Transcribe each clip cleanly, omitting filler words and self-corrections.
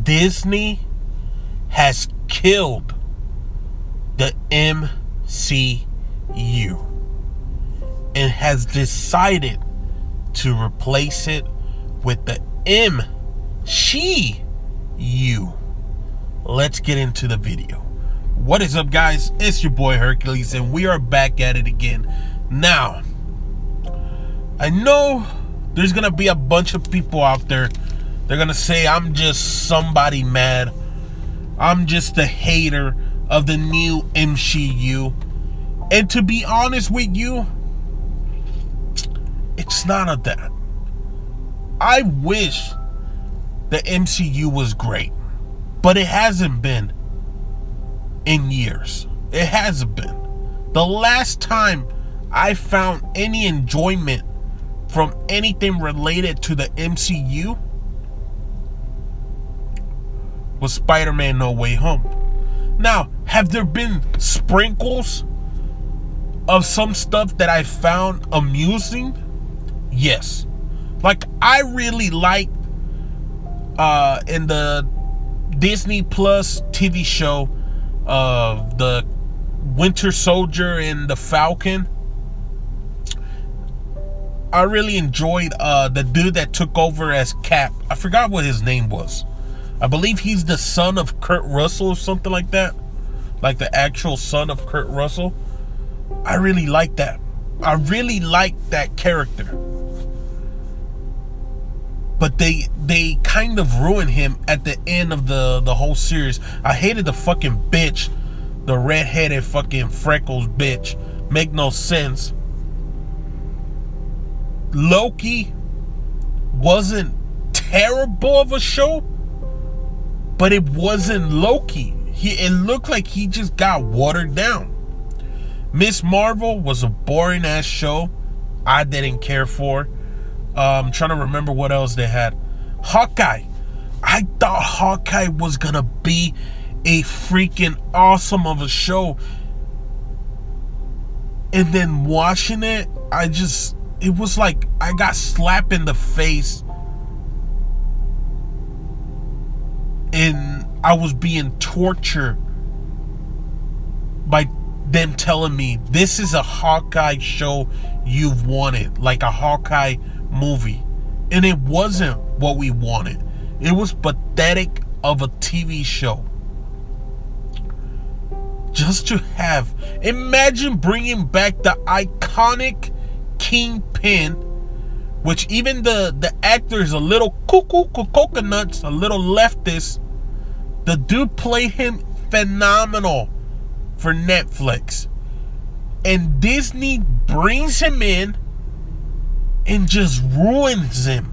Disney has killed the MCU and has decided to replace it with the MCU. Let's get into the video. What is up, guys? It's your boy Hercules, and we are back at it again. Now, I know there's gonna be a bunch of people out there. They're gonna say I'm just somebody mad. I'm just a hater of the new MCU. And to be honest with you, it's none of that. I wish the MCU was great, but it hasn't been in years. It hasn't been. The last time I found any enjoyment from anything related to the MCU was Spider-Man No Way Home. Now, have there been sprinkles of some stuff that I found amusing? Yes. Like, I really liked in the disneyplus TV show of the Winter Soldier and the Falcon. I really enjoyed the dude that took over as Cap. I forgot what his name was. I believe he's the son of Kurt Russell or something like that. Like the actual son of Kurt Russell. I really like that. I really like that character. But they kind of ruined him at the end of the whole series. I hated the fucking bitch. The redheaded fucking freckles bitch. Make no sense. Loki wasn't terrible of a show, but it wasn't Loki. It looked like he just got watered down. Miss Marvel was a boring ass show. I didn't care for. I'm trying to remember what else they had. Hawkeye. I thought Hawkeye was gonna be a freaking awesome of a show. And then watching it, it was like I got slapped in the face. And I was being tortured by them telling me this is a Hawkeye show you've wanted, like a Hawkeye movie. And it wasn't what we wanted. It was pathetic of a TV show. Just to have, imagine bringing back the iconic Kingpin, which even the actor is a little cuckoo coconuts, a little leftist. The dude played him phenomenal for Netflix. And Disney brings him in and just ruins him.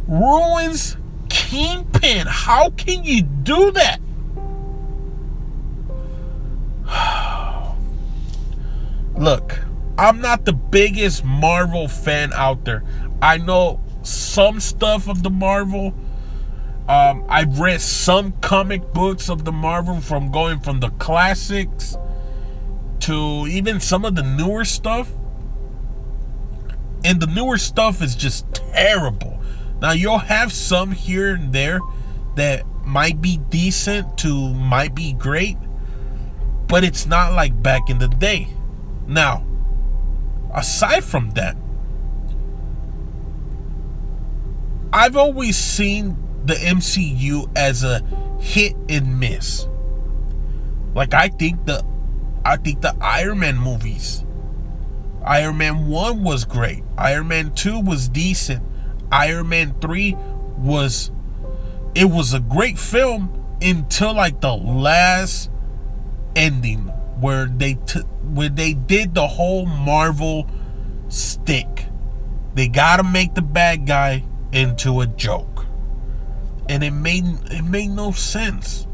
Ruins Kingpin. How can you do that? Look, I'm not the biggest Marvel fan out there. I know some stuff of the Marvel. I've read some comic books of the Marvel, from going from the classics to even some of the newer stuff. And the newer stuff is just terrible. Now, you'll have some here and there that might be decent to might be great, but it's not like back in the day. Now, aside from that, I've always seen the MCU as a hit and miss. Like, I think the Iron Man movies, Iron Man 1 was great. Iron Man 2 was decent. Iron Man 3 was a great film until like the last ending where they did the whole Marvel stick. They gotta make the bad guy into a joke. And it made no sense.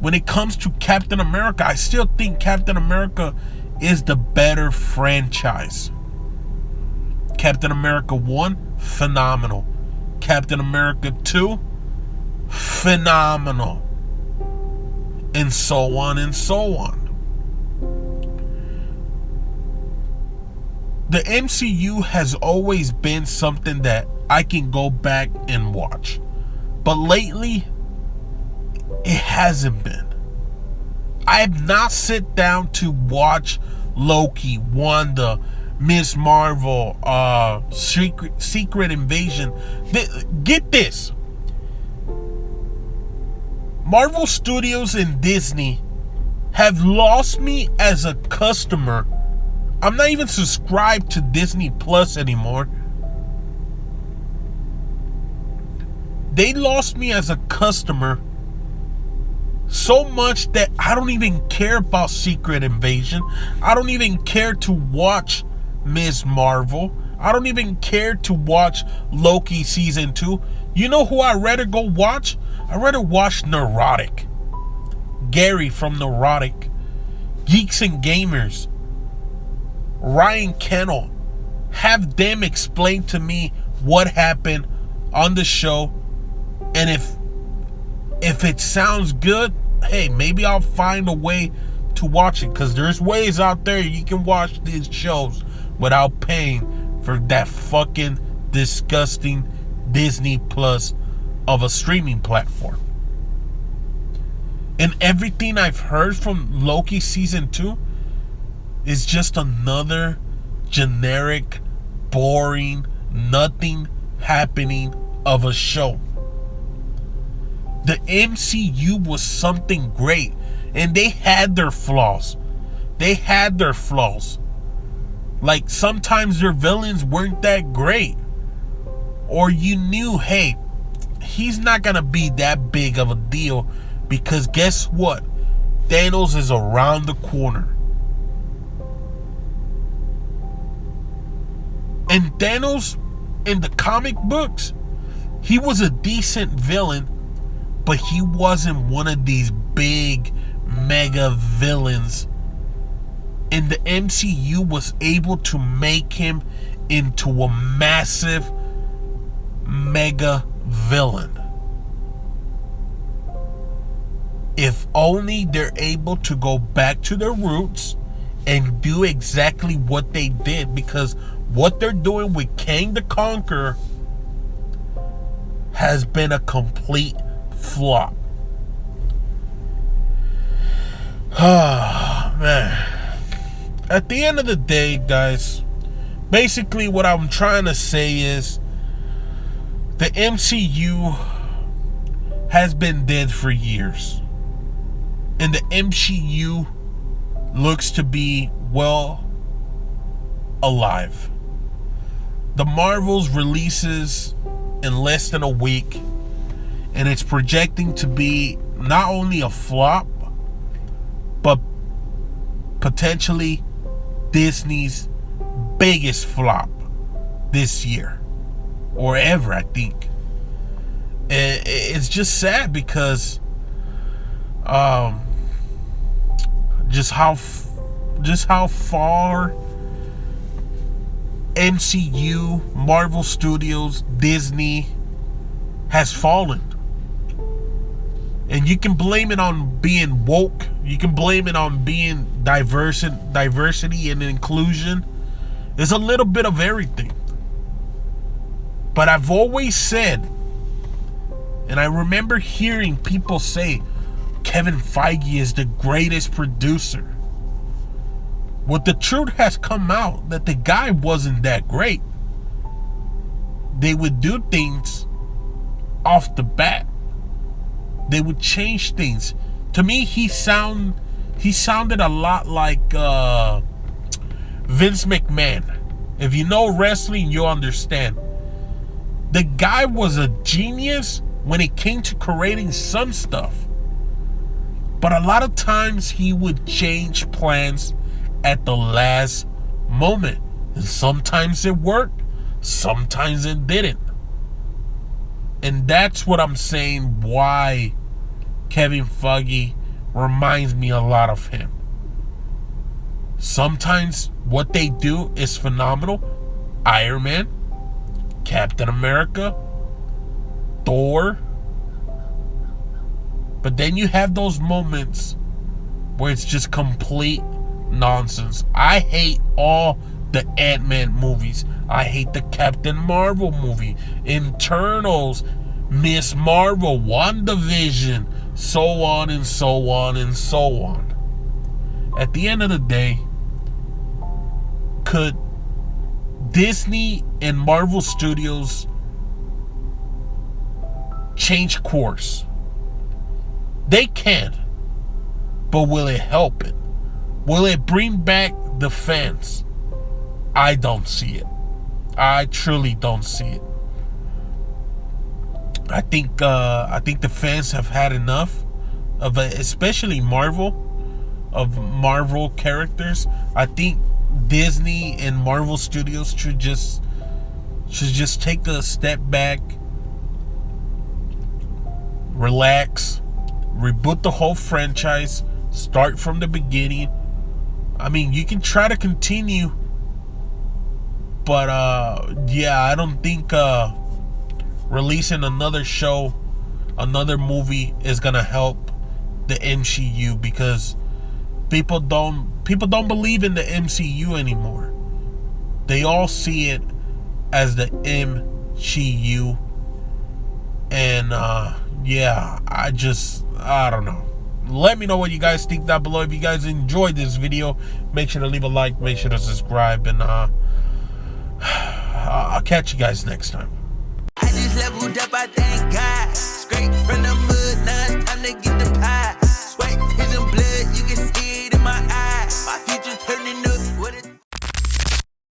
When it comes to Captain America, I still think Captain America is the better franchise. Captain America 1, phenomenal. Captain America 2, phenomenal. And so on and so on. The MCU has always been something that I can go back and watch. But lately, It hasn't been. I have not sit down to watch Loki, Wanda, Miss Marvel, Secret Invasion. Get this. Marvel Studios and Disney have lost me as a customer. I'm not even subscribed to Disney Plus anymore. They lost me as a customer so much that I don't even care about Secret Invasion. I don't even care to watch Ms. Marvel. I don't even care to watch Loki season 2. You know who I'd rather go watch? I'd rather watch Neurotic. Gary from Neurotic. Geeks and Gamers. Ryan Kennel. Have them explain to me what happened on the show. And if it sounds good, hey, maybe I'll find a way to watch it. Because there's ways out there you can watch these shows without paying for that fucking disgusting Disney Plus of a streaming platform. And everything I've heard from Loki season 2 is just another generic, boring, nothing happening of a show. The MCU was something great, and they had their flaws. Like, sometimes their villains weren't that great. Or you knew, hey, he's not gonna be that big of a deal, because guess what? Thanos is around the corner. And Thanos, in the comic books, he was a decent villain, but he wasn't one of these big mega villains. And the MCU was able to make him into a massive mega villain. If only they're able to go back to their roots and do exactly what they did, because what they're doing with Kang the Conqueror has been a complete flop. Oh, man. At the end of the day, guys, basically what I'm trying to say is the MCU has been dead for years. And the MCU looks to be, well, alive. The Marvels releases in less than a week, and it's projecting to be not only a flop, but potentially Disney's biggest flop this year, or ever, I think. And it's just sad because just how far MCU, Marvel Studios, Disney has fallen. And you can blame it on being woke. You can blame it on being diversity and inclusion. There's a little bit of everything. But I've always said, and I remember hearing people say, Kevin Feige is the greatest producer. Well, the truth has come out that the guy wasn't that great. They would do things off the bat. They would change things. To me, he sounded a lot like Vince McMahon. If you know wrestling, you'll understand. The guy was a genius when it came to creating some stuff. But a lot of times he would change plans at the last moment. And sometimes it worked, sometimes it didn't. And that's what I'm saying, why Kevin Feige reminds me a lot of him. Sometimes what they do is phenomenal. Iron Man, Captain America, Thor. But then you have those moments where it's just complete nonsense. I hate all the Ant-Man movies. I hate the Captain Marvel movie, Internals, Miss Marvel, WandaVision, so on and so on and so on. At the end of the day, could Disney and Marvel Studios change course? They can, but will it help it? Will it bring back the fans? I don't see it. I truly don't see it. I think the fans have had enough of especially Marvel characters. I think Disney and Marvel Studios should just take a step back, relax, reboot the whole franchise, start from the beginning. I mean, you can try to continue, but yeah, I don't think releasing another show, another movie is gonna help the MCU, because people don't believe in the MCU anymore. They all see it as the MCU, and yeah, I don't know. Let me know what you guys think down below. If you guys enjoyed this video, make sure to leave a like, make sure to subscribe, and I'll catch you guys next time. I just leveled up, I thank God.